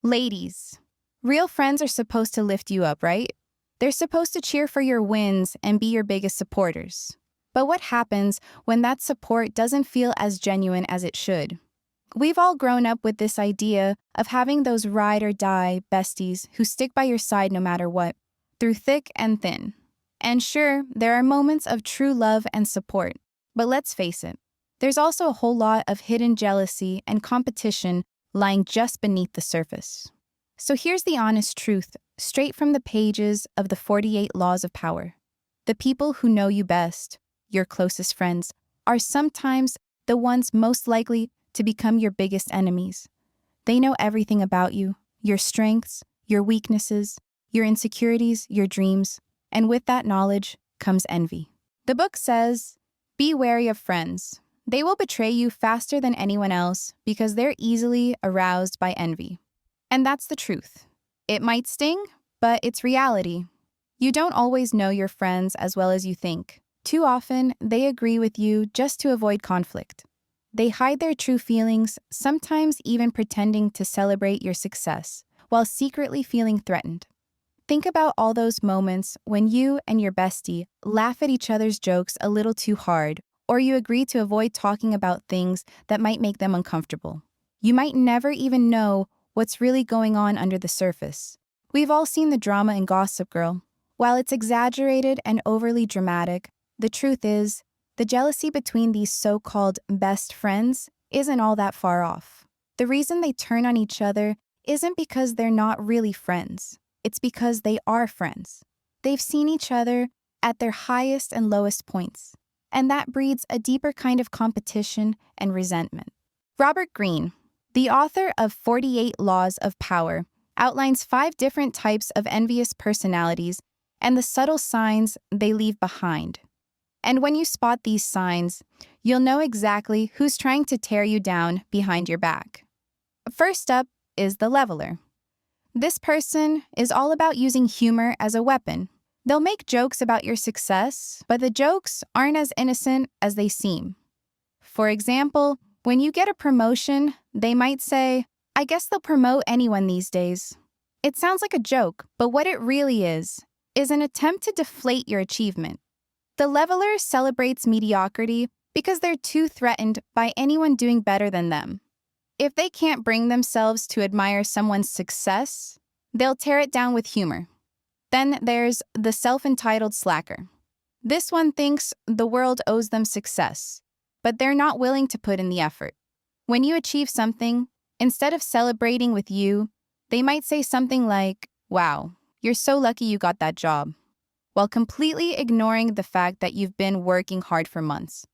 Ladies, real friends are supposed to lift you up, right? They're supposed to cheer for your wins and be your biggest supporters. But what happens when that support doesn't feel as genuine as it should? We've all grown up with this idea of having those ride or die besties who stick by your side no matter what, through thick and thin. And sure, there are moments of true love and support, but let's face it, there's also a whole lot of hidden jealousy and competition lying just beneath the surface. So here's the honest truth, straight from the pages of the 48 Laws of Power. The people who know you best, your closest friends, are sometimes the ones most likely to become your biggest enemies. They know everything about you, your strengths, your weaknesses, your insecurities, your dreams, and with that knowledge comes envy. The book says, be wary of friends. They will betray you faster than anyone else because they're easily aroused by envy. And that's the truth. It might sting, but it's reality. You don't always know your friends as well as you think. Too often, they agree with you just to avoid conflict. They hide their true feelings, sometimes even pretending to celebrate your success, while secretly feeling threatened. Think about all those moments when you and your bestie laugh at each other's jokes a little too hard, or you agree to avoid talking about things that might make them uncomfortable. You might never even know what's really going on under the surface. We've all seen the drama in Gossip Girl. While it's exaggerated and overly dramatic, the truth is, the jealousy between these so-called best friends isn't all that far off. The reason they turn on each other isn't because they're not really friends. It's because they are friends. They've seen each other at their highest and lowest points, and that breeds a deeper kind of competition and resentment. Robert Greene, the author of 48 Laws of Power, outlines 5 different types of envious personalities and the subtle signs they leave behind. And when you spot these signs, you'll know exactly who's trying to tear you down behind your back. First up is the leveler. This person is all about using humor as a weapon. They'll make jokes about your success, but the jokes aren't as innocent as they seem. For example, when you get a promotion, they might say, "I guess they'll promote anyone these days." It sounds like a joke, but what it really is an attempt to deflate your achievement. The leveler celebrates mediocrity because they're too threatened by anyone doing better than them. If they can't bring themselves to admire someone's success, they'll tear it down with humor. Then there's the self-entitled slacker. This one thinks the world owes them success, but they're not willing to put in the effort. When you achieve something, instead of celebrating with you, they might say something like, "Wow, you're so lucky you got that job," while completely ignoring the fact that you've been working hard for months.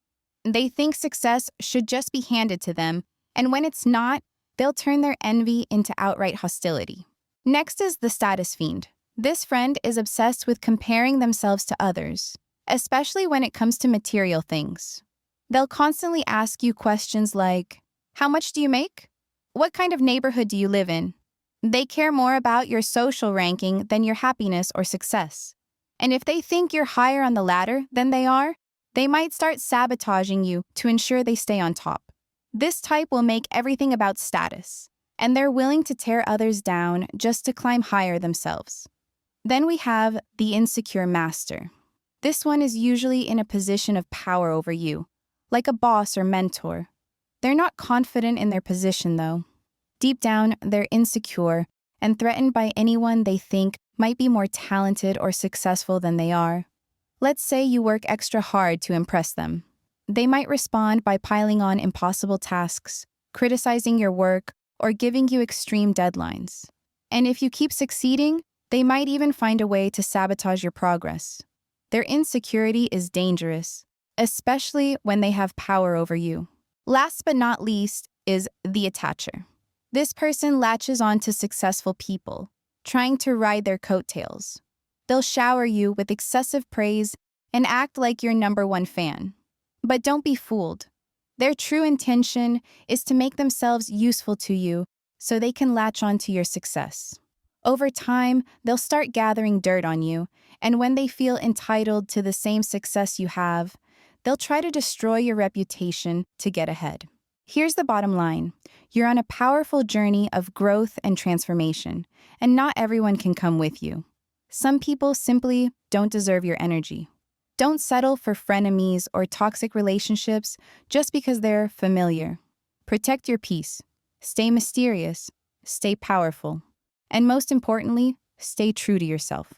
They think success should just be handed to them, and when it's not, they'll turn their envy into outright hostility. Next is the status fiend. This friend is obsessed with comparing themselves to others, especially when it comes to material things. They'll constantly ask you questions like, "How much do you make? What kind of neighborhood do you live in?" They care more about your social ranking than your happiness or success. And if they think you're higher on the ladder than they are, they might start sabotaging you to ensure they stay on top. This type will make everything about status, and they're willing to tear others down just to climb higher themselves. Then we have the insecure master. This one is usually in a position of power over you, like a boss or mentor. They're not confident in their position, though. Deep down, they're insecure and threatened by anyone they think might be more talented or successful than they are. Let's say you work extra hard to impress them. They might respond by piling on impossible tasks, criticizing your work, or giving you extreme deadlines. And if you keep succeeding, they might even find a way to sabotage your progress. Their insecurity is dangerous, especially when they have power over you. Last but not least is the attacher. This person latches on to successful people, trying to ride their coattails. They'll shower you with excessive praise and act like you're #1 fan. But don't be fooled. Their true intention is to make themselves useful to you so they can latch onto your success. Over time, they'll start gathering dirt on you, and when they feel entitled to the same success you have, they'll try to destroy your reputation to get ahead. Here's the bottom line. You're on a powerful journey of growth and transformation, and not everyone can come with you. Some people simply don't deserve your energy. Don't settle for frenemies or toxic relationships just because they're familiar. Protect your peace. Stay mysterious. Stay powerful. And most importantly, stay true to yourself.